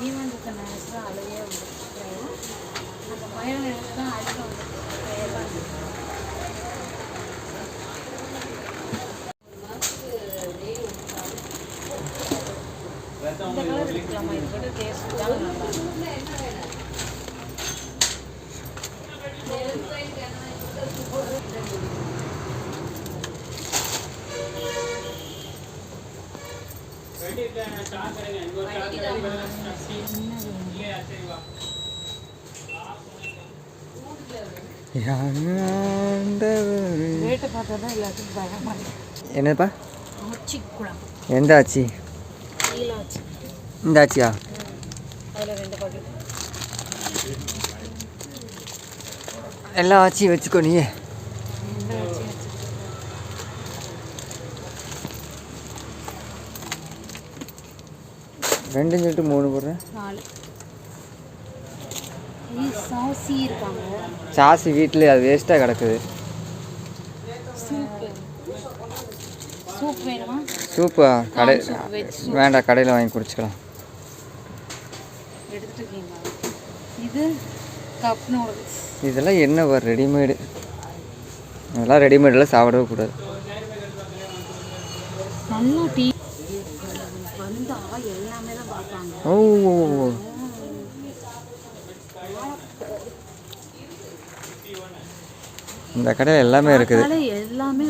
Event இருக்க நேரத்தில் அழுகையே வந்துட்டு அந்த மயில் எடுத்து தான் அழுக வந்துட்டு இந்த கலர் எடுத்துக்கலாமா? இது கூட டேஸ்ட் தான் நல்லா ரேட்டை பார்த்தா தான் எல்லாத்துக்கும் பயமா இருக்கு. என்னப்பா? ஆச்சி குழம்பு. எந்த ஆச்சி? ஆச்சி. இந்த ஆச்சியா? அதில் 2 பாக்கெட். எல்லா ஆச்சியும் வச்சுக்கோ நீ. ரெண்டுன்னு சொல்லிட்டு 3 போடுறேன். 4. சாசி இருக்காங்க. சாசி வீட்டில் அது வேஸ்ட்டாக கிடக்குது. சூப் வேணுமா? சூப்பா? கடை வேண்டாம், கடையில் வாங்கி குடிச்சிக்கலாம். எடுத்துருக்கீங்களா? இது கப் நூடுல்ஸ். இதெல்லாம் என்ன ரெடிமேடு? இதெல்லாம் ரெடிமேடெல்லாம் சாப்பிடவே கூடாது. நல்லா டீ வந்தா எல்லாமே தான் பார்ப்பாங்க. ஓ, இந்த கடையில் எல்லாமே இருக்குது. எல்லாமே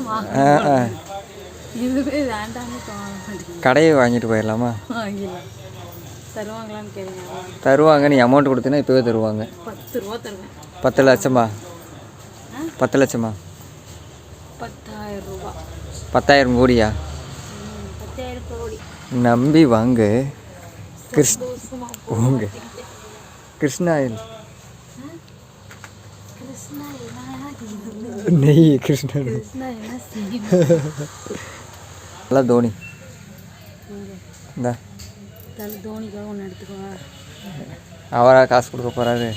இதுவே வேண்டாம்னு தோணும். கடையை வாங்கிட்டு போயிடலாமா? தருவாங்களான்னு கேளுங்க. தருவாங்க. நீ அமௌண்ட் கொடுத்தீங்கன்னா இப்போவே தருவாங்க. 10 ரூபா தருவேன். 10 லட்சமா? 10 லட்சமா? 10,000 ரூபா. 10,000 கோடியா? 10,000 கோடி. நம்பி வாங்க. வாங்க கிருஷ்ணா நெய். கிருஷ்ணா நல்லா தோனி. இந்த தோனிக்காக ஒன்று எடுத்துக்கோ. அவரா காசு கொடுக்க போகிறாரு?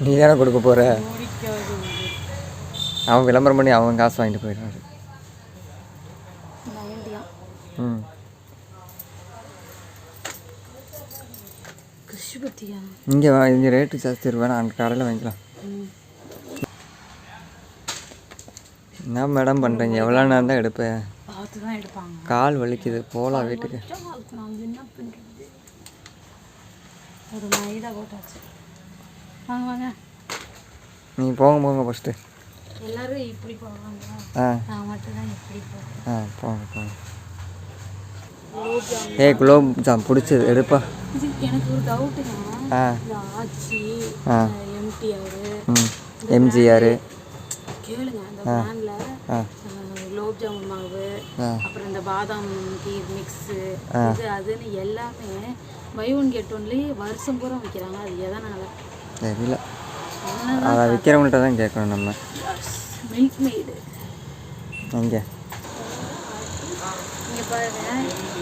நீ தானே கொடுக்க போகிற. அவன் விளம்பரம் பண்ணி அவன் காசு வாங்கிட்டு போயிடுறாரு. ம். இங்கே ரேட்டு ஜாஸ்தி இருக்கும். அந்த கடையில் வாங்கிக்கலாம். என்ன மேடம் பண்ணுறீங்க? எவ்வளோ நேரம் தான் எடுப்பேன்? கால் வலிக்குது. போகலாம் வீட்டுக்கு. ஒரு மைதா போட்டாச்சு. வாங்க வாங்க. நீங்கள் போங்க ஃபஸ்ட்டு. எல்லாரும் இப்படி போவாங்க. நான் மட்டும் தான் இப்படி போவேன். போங்க. குலோப் ஜாம் பிடிச்சது எடுப்பா. எனக்கு ஒரு டவுட்டுங்க. ஆச்சி, எம்ஜிஆர் கேளுங்க. அந்த பிராண்டில் குலோப் ஜாமுன் மாவு, அப்புறம் இந்த பாதாம் கீர் மிக்ஸு, இது அதுன்னு எல்லாமே பை 1 கெட் 1 வருஷம் பூரா விற்கிறாங்க. அது எதனால தெரியல. அதை விற்கிறவங்கள்ட்ட தான் கேட்கணும் நம்ம. மில்க் மெய்டு இங்கே பாருங்க.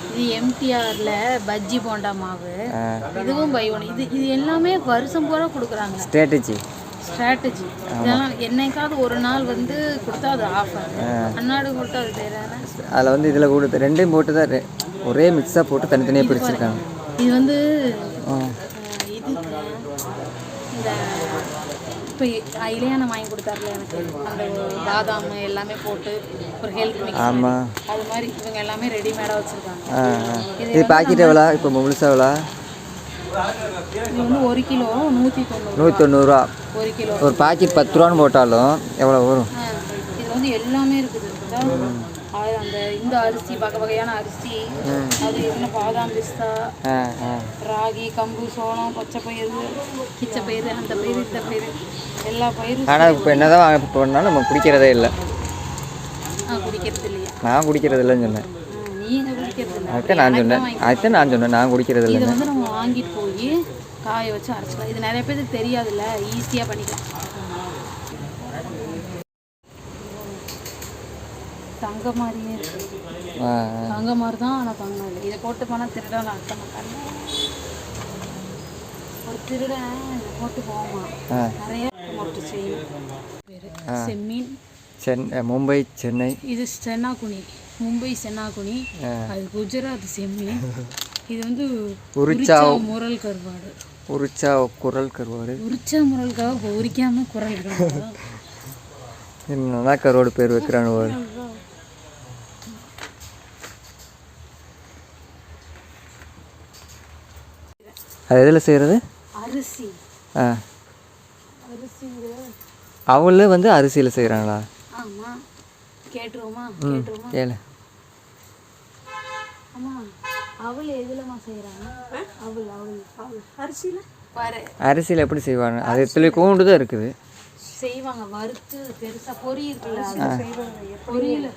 இது எம்டிஆரில் பஜ்ஜி போண்டா மாவு. இதுவும் பை 1. இது எல்லாமே வருஷம் பூரா கொடுக்குறாங்க. ஸ்ட்ராட்டஜி இதெல்லாம் என்னைக்காவது ஒரு நாள் வந்து கொடுத்தா அது ஆஃபர். அன்னாடு கொடுத்தா அது தெரியாது. அதில் வந்து இதில் கொடுத்து 2ம் போட்டு தான் ஒரே மிக்ஸாக போட்டு தனித்தனியாக பிரிச்சுருக்காங்க. இது வந்து இது இந்த இப்போ இளையான வாங்கி கொடுத்தாருல எனக்கு, அந்த பாதாம் எல்லாமே போட்டு ஒரு ஹெல்த் மிக்ஸ். ஆமாம், அது மாதிரி இவங்க எல்லாமே ரெடிமேடாக வச்சுருக்காங்க. இது பாக்கெட் எவ்வளோ? இப்போ முழுசாக எவ்வளோ? இது வந்து 1 கிலோ 190 ரூபா. 1 கிலோ. ஒரு பாக்கெட் 10 ரூபான்னு போட்டாலும் எவ்வளோ வரும்? இது வந்து எல்லாமே இருக்குது. அந்த இந்த அரிசி வகையான அரிசி, அது என்ன பாதாம் பிஸ்தா, ராகி, கம்பு, சோளம், பச்சை பயிறு, கிச்சை பயிறு, அந்த பயிறு, இந்த பயிறு, எல்லா பயிரும். ஆனால் இப்போ என்னதான் வாங்க போனாலும் நம்ம குடிக்கிறதே இல்லை. குடிக்கிறது இல்லையா? நான் குடிக்கிறது இல்லைன்னு சொன்னேன். நீங்கள் குடிக்கிறது இல்லை. அதுதான் நான் சொன்னேன் நான் குடிக்கிறது இல்லை. இதை வந்து நம்ம வாங்கிட்டு போய் காய வச்சு அரைச்சிக்கலாம். இது நிறைய பேருக்கு தெரியாதுல்ல, ஈஸியாக பண்ணிக்கலாம். தங்க மாதிரியே இருக்கு. தங்க மாதிரி தான், ஆனால் தங்கம் இல்லை. இதை போட்டு போனால் திருடன் அர்த்த மாட்டாங்க. ஒரு திருடன் இதை போட்டு போவாமா, நிறைய போட்டு செய்யணும். செம்மீன் மும்பை, சென்னை. இது சென்னாகுனி. மும்பை சென்னாகுனி, அது குஜராத் செம்மீன். இது வந்து உரிச்சா முரல் கருவாடு. உரிச்சா குரல் கருவாடு. உரிச்சா முரலுக்காக உரிக்காம குரல் கருவாடு. நல்லா கருவாடு பேர் வைக்கிறானு ஒரு. அது எதில் செய்கிறது? அரிசி. ஆ, அரிசிங்க. அவளே வந்து அரிசியில் செய்கிறாங்களா? ஆமாம். கேட்டுருவோமா? கேளு. ஆமாம். அவள் எதுலமா செய்கிறாங்க? அவள் அவள் அவள் அரிசியில் பாரு. அரிசியில் எப்படி செய்வாங்க? அது எத்தனை கூண்டு தான் இருக்குது. செய்வாங்க வறுத்து பெருசாக பொரி இருக்குல்ல, பொரியல்